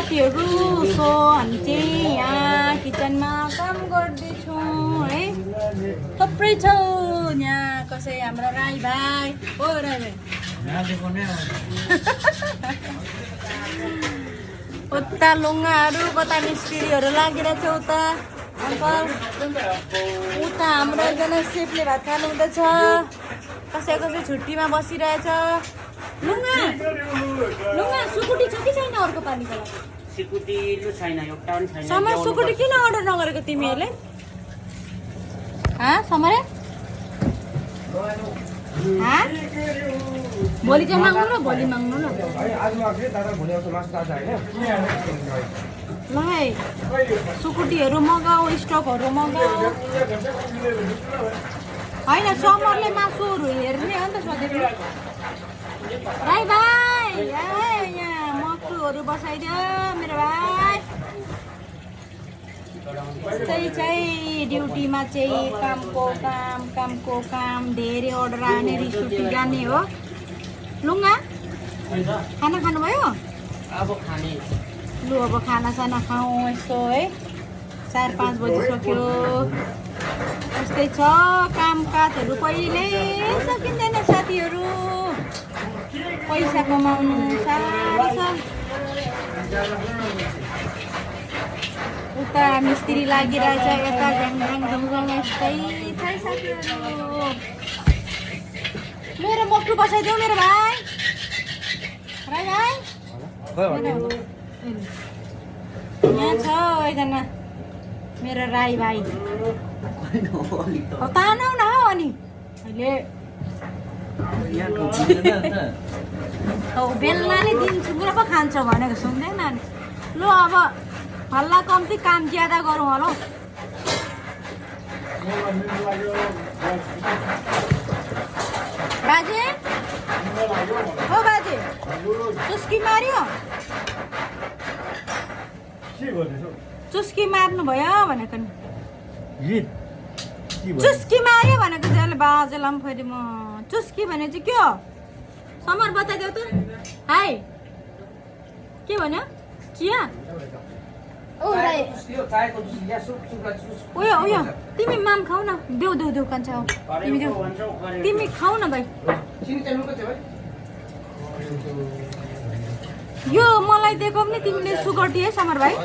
साथीहरू सो हामी चाहिँ यहाँ किचनमा काम गर्दैछौँ है थुप्रै छ यहाँ कसै हाम्रो राई भाइ ओ राई भाइ उता लुङ्गाहरू कता मिस्त्रीहरू लागिरहेछ उता अङ्कल उता हाम्रो एकजना सेफले भात खानुहुँदैछ कसै कसै छुट्टीमा बसिरहेछ लुङ्गा लुङ्गा सुकुटी छ कि छैन अर्को पालिको लागि सिकुटी लु छैन एउटा पनि छैन समर सुकुटी किन अर्डर नगरेको तिमीहरूले समरे भोलि चाहिँ माग्नु न भोलि माग्नु न ल है सुकुटीहरू मगाऊ स्टकहरू मगाऊ होइन समरले मासुहरू हेर्ने हो नि त सोधेको राई भाइ यहाँ मक्टुहरू बसाइदियो मेरो भाइ यस्तै चाहिँ ड्युटीमा चाहिँ कामको काम धेरै अर्डर आयो भने रिस उठि जाने हो लुङ्गा खाना खानुभयो अब खाने लु अब खानासाना खाउँ यस्तो है 4-5 बजिसक्यो यस्तै छ कामकाजहरू कहिले सकिँदैन साथीहरू पैसा कमाउनु साह्रो छ उता मिस्त्री लागिरहेछ यता झ्याङ यस्तै छ साथीहरू मेरो मक्टु बसाइदेऊ मेरो भाइ राई भाइ यहाँ छ एकजना मेरो राई भाइ तानौ न हौ अनि अहिले बेलनाले दिन्छु पुरा पो खान्छ भनेको सुन्दैन नि लु अब हल्ला कम्ती काम ज्यादा गरौँ होला बाजे हो बाजे चुस्की मार्यो चुस्की मार्नु भयो भनेको नि चुस्की मार्यो भनेको चाहिँ अहिले बाजेलाई पनि फेरि म चुस्की भने चाहिँ के हो समर बताइदेऊ त हाई के भन्यो चिया उयो उयो तिमी माम खाऊ न देऊ कान्छ तिमी देऊ तिमी खाऊ न भाइ यो मलाई दिएको पनि तिमीले सुगर दिए समर भाइ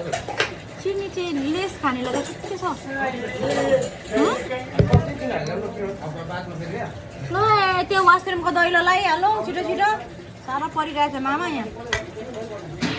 चिनी चाहिँ लेस खानेलाई त के छ ल त्यो वासरुमको दैलो लगाइहालौँ छिटो साह्रो परिरहेछ मामा यहाँ